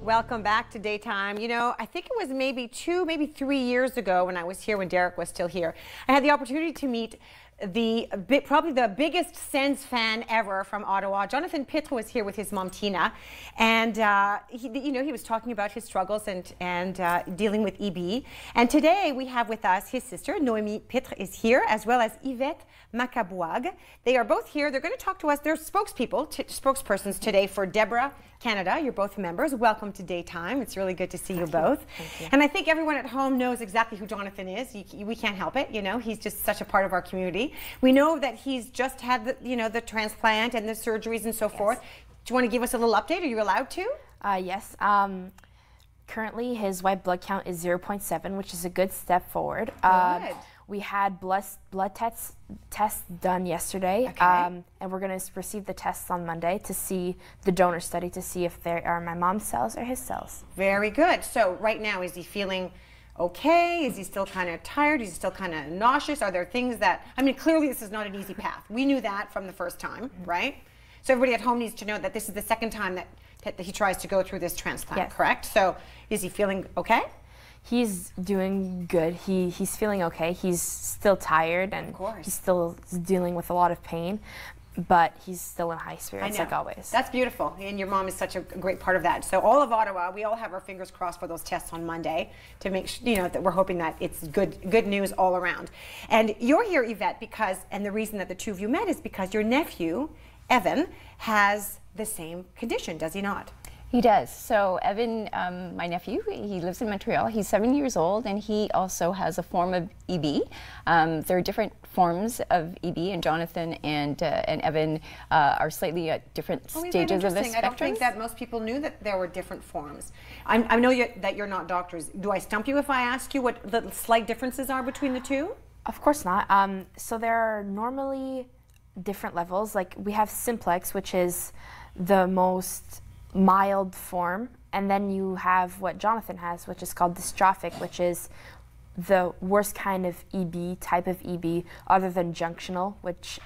Welcome back to Daytime. You know, I think it was maybe 3 years ago when I was here, when Derek was still here. I had the opportunity to meet probably the biggest Sens fan ever from Ottawa. Jonathan Pitre was here with his mom Tina, and he was talking about his struggles and dealing with EB. And today we have with us his sister Noémy Pitre is here, as well as Yvette Macabuag. They are both here. They're going to talk to us. They're spokespersons today for DEBRA Canada. You're both members. Welcome to Daytime. It's really good to see you both. Thank you. And I think everyone at home knows exactly who Jonathan is. We can't help it. You know, he's just such a part of our community. We know that he's just had the transplant and the surgeries and so forth. Do you want to give us a little update? Are you allowed to? Yes. Currently, his white blood count is 0.7, which is a good step forward. Good. We had blood tests done yesterday, Okay. and we're going to receive the tests on Monday to see the donor study to see if they are my mom's cells or his cells. Very good. So right now, is he feeling okay? Is he still kind of tired? Is he still kind of nauseous? Are there things that, I mean, clearly this is not an easy path. We knew that from the first time, right? So everybody at home needs to know that this is the second time that he tries to go through this transplant, correct? So is he feeling okay? He's doing good. He's feeling okay. He's still tired, and he's still dealing with a lot of pain, but he's still in high spirits like always. That's beautiful, and your mom is such a great part of that. So all of Ottawa, we all have our fingers crossed for those tests on Monday to make sure, that we're hoping that it's good news all around. And you're here, Yvette, because, and the reason that the two of you met is because your nephew, Evan, has the same condition, does he not? He does. So Evan, my nephew, he lives in Montreal. He's 7 years old, and he also has a form of EB. There are different forms of EB, and Jonathan and Evan are slightly at different stages of the spectrum. I don't think that most people knew that there were different forms. I know that you're not doctors. Do I stump you if I ask you what the slight differences are between the two? Of course not. So there are normally different levels. Like we have simplex, which is the most mild form, and then you have what Jonathan has, which is called dystrophic, which is the worst kind of type of EB, other than junctional, which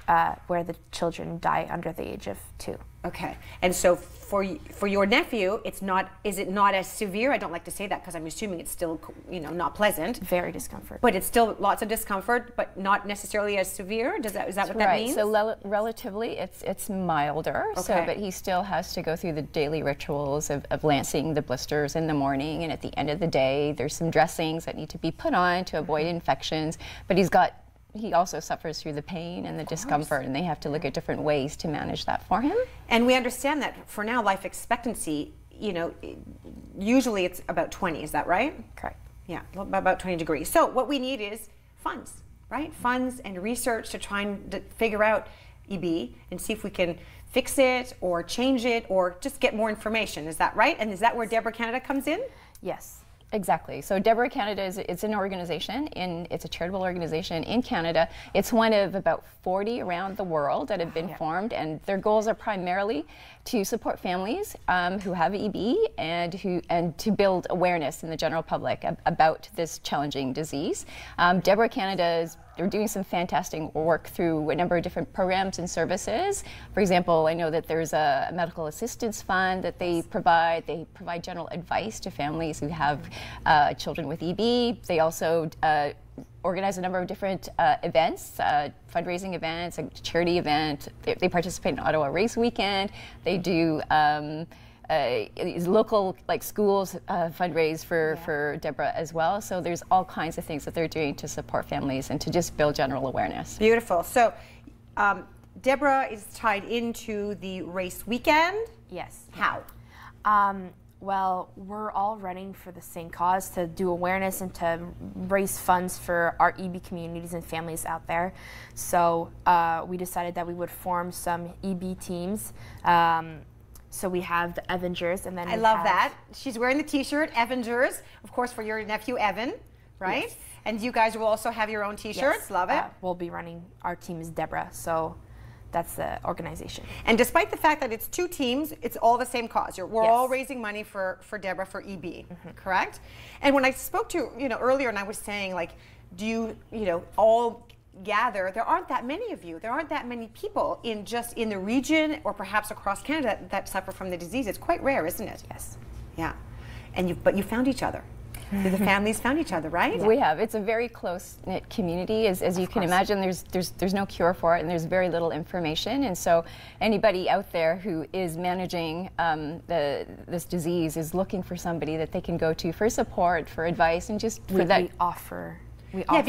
where the children die under the age of 2. Okay, and so for your nephew, is it not as severe? I don't like to say that because I'm assuming it's still not pleasant. Very discomfort. But it's still lots of discomfort, but not necessarily as severe. Is that what that means? So relatively, it's milder. Okay. So, but he still has to go through the daily rituals of lancing the blisters in the morning, and at the end of the day, there's some dressings that need to be put on to avoid infections. But he also suffers through the pain and the discomfort, and they have to look at different ways to manage that for him. And we understand that for now, life expectancy, usually it's about 20, is that right? Correct. Yeah, about 20 degrees. So what we need is funds, right? Funds and research to try and figure out EB and see if we can fix it or change it or just get more information. Is that right? And is that where DEBRA Canada comes in? Yes. Exactly. So DEBRA Canada it's an organization, it's a charitable organization in Canada. It's one of about 40 around the world that have been formed, and their goals are primarily to support families who have EB and to build awareness in the general public about this challenging disease. DEBRA Canada they're doing some fantastic work through a number of different programs and services. For example, I know that there's a medical assistance fund that they provide. They provide general advice to families who have children with EB. They also organize a number of different events, fundraising events, a charity event. They participate in Ottawa Race Weekend. They do local schools fundraise for DEBRA as well. So there's all kinds of things that they're doing to support families and to just build general awareness. Beautiful. So DEBRA is tied into the race weekend? Yes. How? Well, we're all running for the same cause, to do awareness and to raise funds for our EB communities and families out there. So we decided that we would form some EB teams. So we have the Avengers, and then I love that. She's wearing the T-shirt, Avengers, of course, for your nephew Evan, right? Yes. And you guys will also have your own T-shirts. Yes. Love it. We'll be running. Our team is DEBRA, so that's the organization. And despite the fact that it's two teams, it's all the same cause. We're all raising money for DEBRA for EB, correct? And when I spoke to earlier, and I was saying, like, do you all gather, there aren't that many of you. There aren't that many people in the region or perhaps across Canada that suffer from the disease. It's quite rare, isn't it? Yes. Yeah. But you found each other. The families found each other, right? We have. It's a very close-knit community. As you can imagine, there's no cure for it, and there's very little information. And so anybody out there who is managing this disease is looking for somebody that they can go to for support, for advice, and just for that. We offer. Yeah,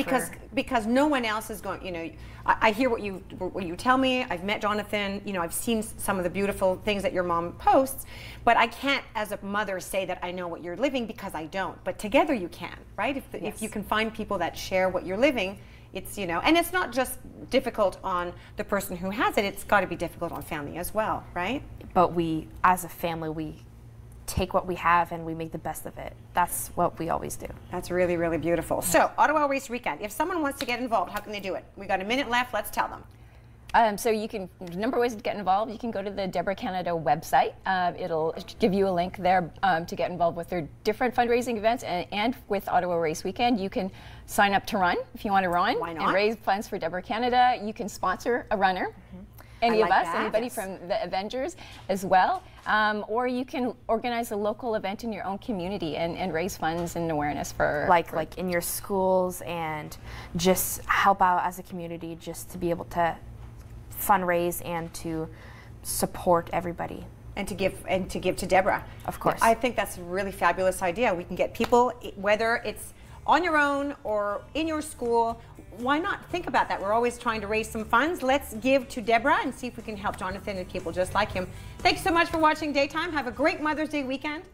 because no one else is going. You know, I hear what you tell me. I've met Jonathan. You know, I've seen some of the beautiful things that your mom posts, but I can't, as a mother, say that I know what you're living because I don't. But together you can, right? If you can find people that share what you're living, it's, you know, and it's not just difficult on the person who has it. It's got to be difficult on family as well, right? But we, as a family, we take what we have and we make the best of it. That's what we always do. That's really, really beautiful. So, Ottawa Race Weekend. If someone wants to get involved, how can they do it? We got a minute left. Let's tell them. So you can, a number of ways to get involved. You can go to the DEBRA Canada website. It'll give you a link there to get involved with their different fundraising events, and with Ottawa Race Weekend. You can sign up to run if you want to run. Why not? And raise funds for DEBRA Canada. You can sponsor a runner. Any of us, anybody from the Avengers as well. Or you can organize a local event in your own community and raise funds and awareness for... Like in your schools, and just help out as a community, just to be able to fundraise and to support everybody. And to give to Deborah. Of course. I think that's a really fabulous idea. We can get people, whether it's on your own or in your school. Why not think about that? We're always trying to raise some funds. Let's give to Deborah and see if we can help Jonathan and people just like him. Thanks so much for watching Daytime. Have a great Mother's Day weekend.